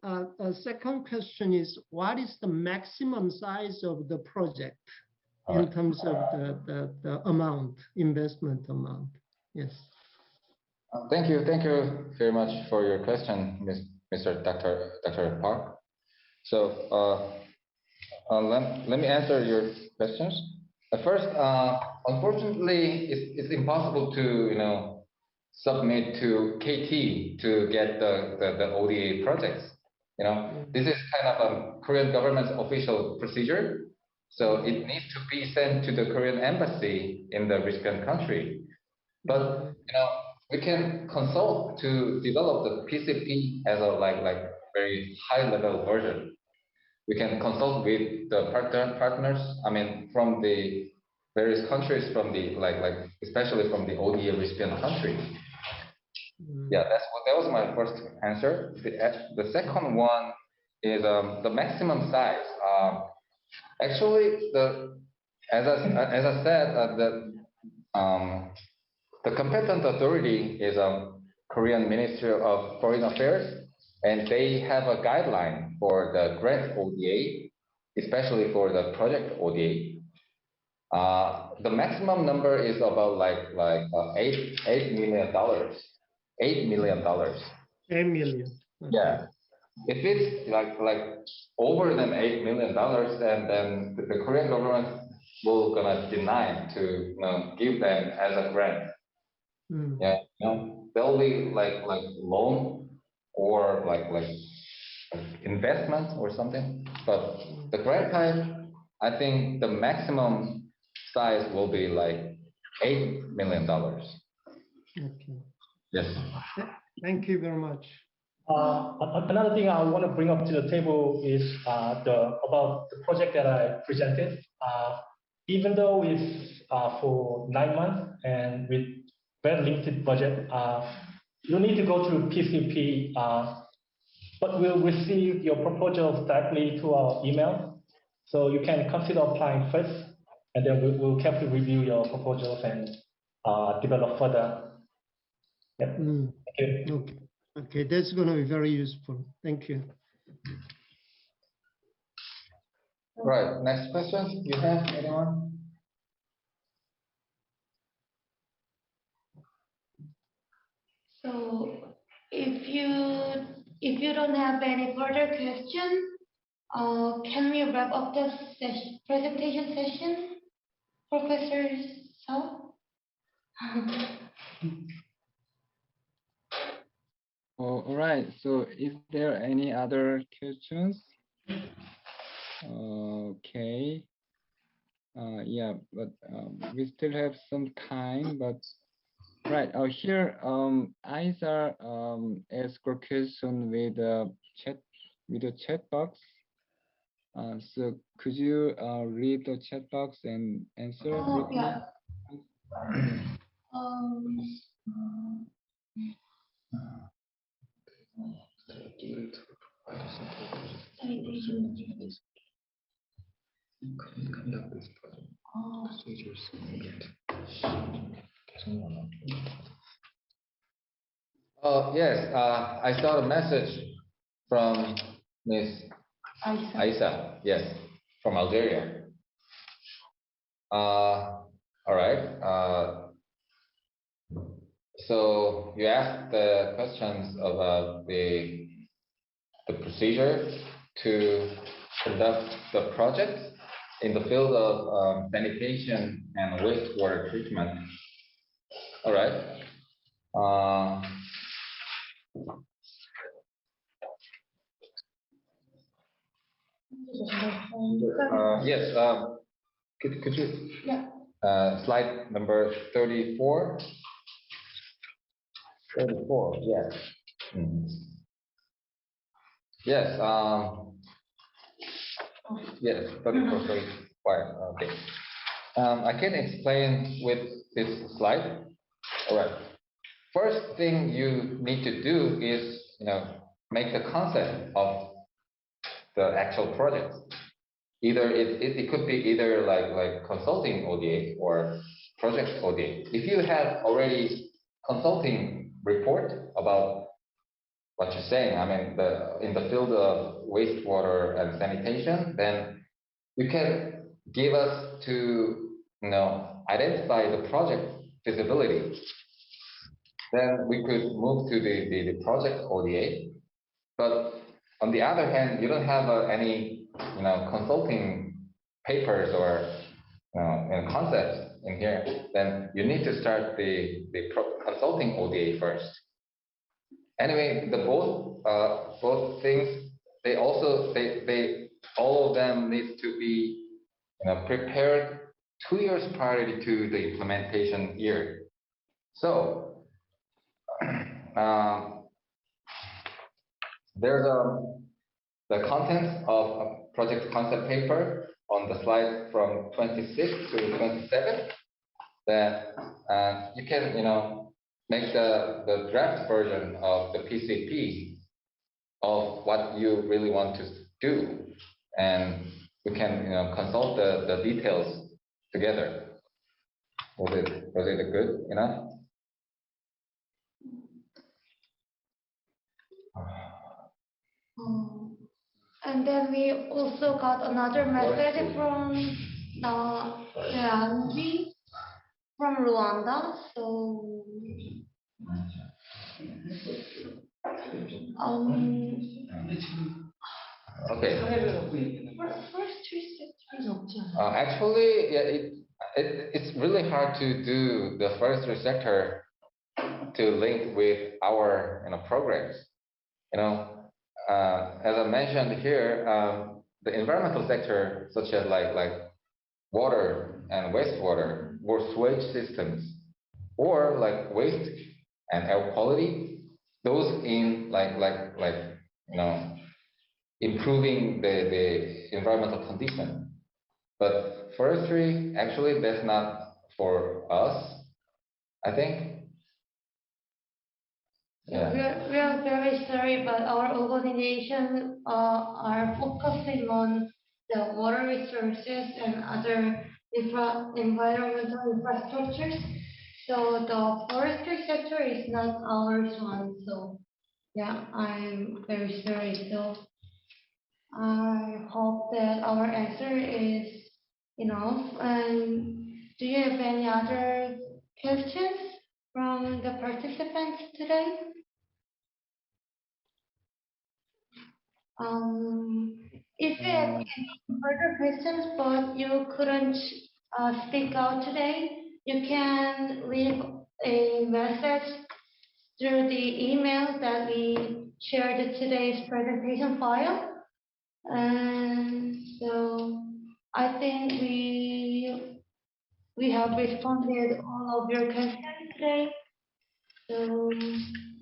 second question is, what is the maximum size of the project in terms of the amount, investment amount? Yes. Thank you very much for your question, Mr. Dr. Park. So let me answer your questions. First, unfortunately, it's impossible to submit to KT to get the ODA projects. This is kind of a Korean government's official procedure. So it needs to be sent to the Korean embassy in the recipient country. But we can consult to develop the PCP as a like very high level version. We can consult with the partners. I mean, from the various countries, from the especially from the ODA recipient country. Yeah, that was my first answer. The second one is the maximum size. Actually, as I said, the competent authority is Korean Ministry of Foreign Affairs, and they have a guideline for the grant ODA, especially for the project ODA. The maximum number is about $8 million. $8 million. 8 million. Okay. Yeah. If it's like over than $8 million, then the Korean government will gonna deny to give them as a grant. Yeah, they'll be like loan or like investment or something. But the grant type, I think the maximum size will be like $8 million. Okay. Yes. Thank you very much. Another thing I want to bring up to the table is about the project that I presented. Even though it's for 9 months and with very limited budget, you need to go through PCP, but we'll receive your proposals directly to our email. So you can consider applying first, and then we'll carefully review your proposals and develop further. Yep. Thank you. Okay, that's going to be very useful. Thank you. Right. Next question. You have anyone? So if if you don't have any further questions, can we wrap up the presentation session, Professor So? All right. So, is there any other questions? Okay. Yeah, but we still have some time. But right here, Isa asked a question with the chat box. So could you read the chat box and answer with me? Yeah. Yes, I saw a message from Miss Aisa, yes, from Algeria. All right. So you asked the questions about the procedure to conduct the project in the field of sanitation and wastewater treatment. All right. Yes. Could you? Yeah. Slide number 34. 34. Yes. Yes. Yes. 34. 35. Okay. I can explain with this slide. All right. First thing you need to do is, make the concept of the actual project. Either it could be either like consulting ODA or project ODA. If you have already consulting report about what you're saying, I mean, in the field of wastewater and sanitation, then you can give us to identify the project feasibility. Then we could move to the project ODA. But on the other hand, you don't have any consulting papers or concepts in here. Then you need to start the consulting ODA first. Anyway, the both things, they all of them need to be prepared 2 years prior to the implementation year. So there's the contents of a project concept paper on the slide from 26 to 27. That you can make the draft version of the PCP of what you really want to do, and we can consult the details together. Was it good enough? And then we also got another message from Ranji from Rwanda. So okay. Actually, yeah, it's really hard to do the forestry sector to link with our programs. As I mentioned here, the environmental sector, such as like water and wastewater, or sewage systems, or like waste and air quality, those in improving the environmental condition. But forestry, actually, that's not for us, I think. Yeah. We are very sorry, but our organization are focusing on the water resources and other environmental infrastructures. So the forestry sector is not ours one. So yeah, I'm very sorry. So I hope that our answer is enough. And do you have any other questions from the participants today? If you have any further questions but you couldn't speak out today, you can leave a message through the email that we shared today's presentation file. And so I think we have responded all of your questions today. So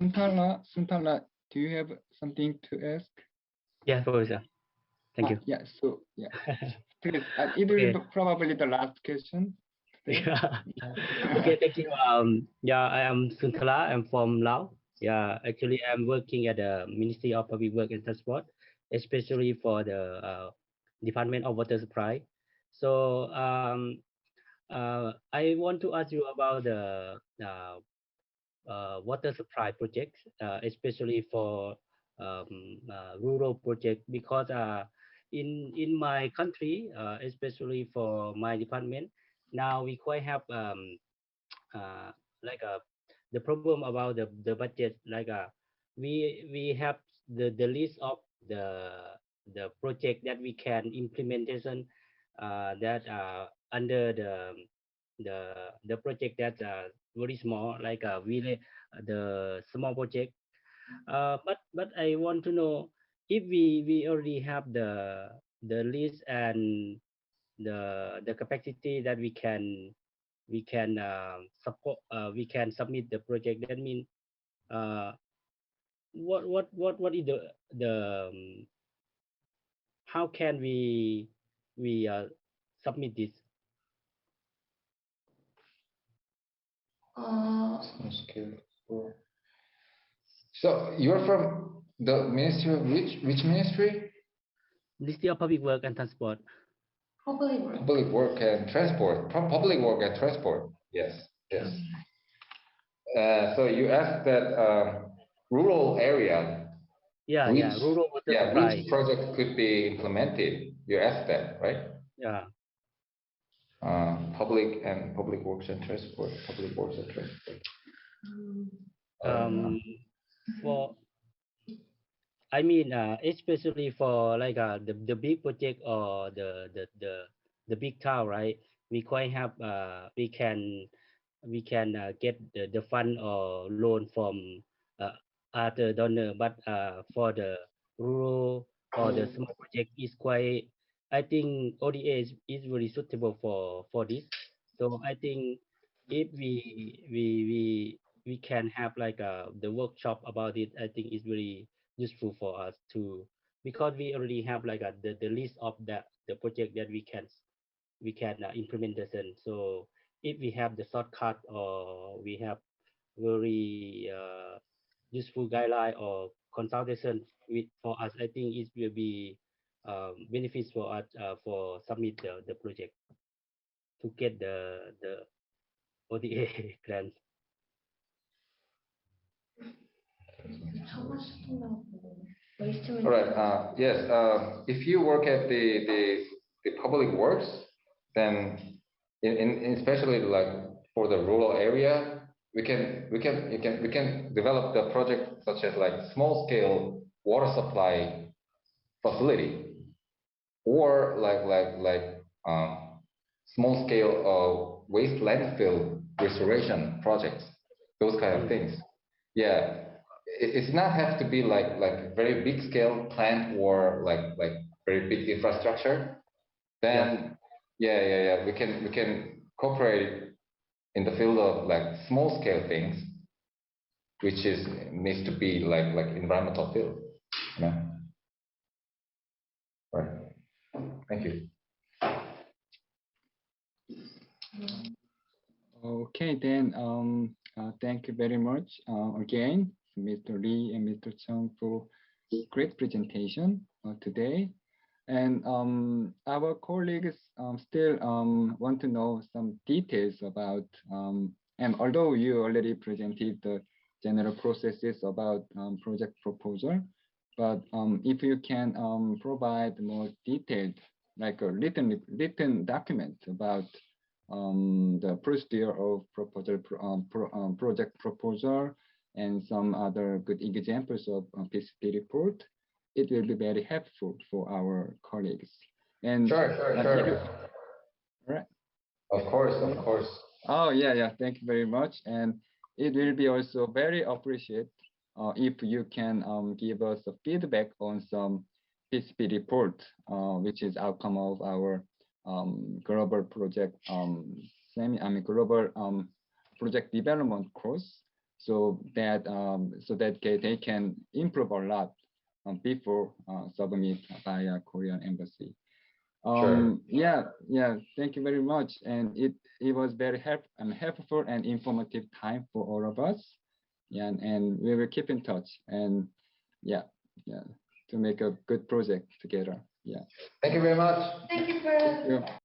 Suntala, do you have something to ask? Yeah, Professor. Thank you. Yeah, so yeah, please, it will be probably the last question. Yeah. Okay, thank you. Yeah, I am Suntala. I'm from Laos. Yeah, actually, I'm working at the Ministry of Public Work and Transport, especially for the Department of Water Supply. So I want to ask you about the water supply projects, especially for rural project, because in my country, especially for my department, now we quite have like the problem about the budget. Like we have the list of the project that we can implementation that under the project that very small, like the small project. But I want to know if we already have the list and the capacity that we can support, we can submit the project. That means uh, what is the how can we submit this? So you're from the ministry of which ministry? Ministry of Public Work and Transport. Public work and transport. Public work and transport. Yes, yes. So you asked that rural area. Yeah, rural water supply. Which project could be implemented? You asked that, right? Yeah. Public works and transport. Public works and transport. For I mean, especially for like the big project or the big town, right? We quite have we can get the fund or loan from other donor, but for the rural or the small project is quite. I think ODA is really suitable for this. So I think if we can have like the workshop about it, I think it's really useful for us to, because we already have like the list of the project that we can implementation. So if we have the shortcut or we have very useful guideline or consultation with for us, I think it will be benefits for us for submit the project to get the ODA grants. All right. Yes. If you work at the public works, then in especially like for the rural area, we can develop the project such as like small scale water supply facility, or small scale waste landfill restoration projects, those kind of things. Yeah, it's not have to be like very big scale plant or like very big infrastructure. Then yeah, we can cooperate in the field of like small scale things, which is needs to be like environmental field. You know? Right. Thank you. Okay, then thank you very much again, Mr. Lee and Mr. Chung, for great presentation today. And our colleagues still want to know some details about, and although you already presented the general processes about project proposal, but if you can provide more detailed, like a written document about the procedure of project proposal and some other good examples of PCT report, it will be very helpful for our colleagues. And Sure. right. Of course. Oh yeah. Thank you very much. And it will be also very appreciated if you can give us a feedback on some PCP report, which is outcome of our global project global project development course, so that they can improve a lot before submit via Korean embassy. Sure. Yeah. Thank you very much, and it was very helpful and informative time for all of us. Yeah, and we will keep in touch, and yeah, to make a good project together. Yeah. Thank you very much. Thank you for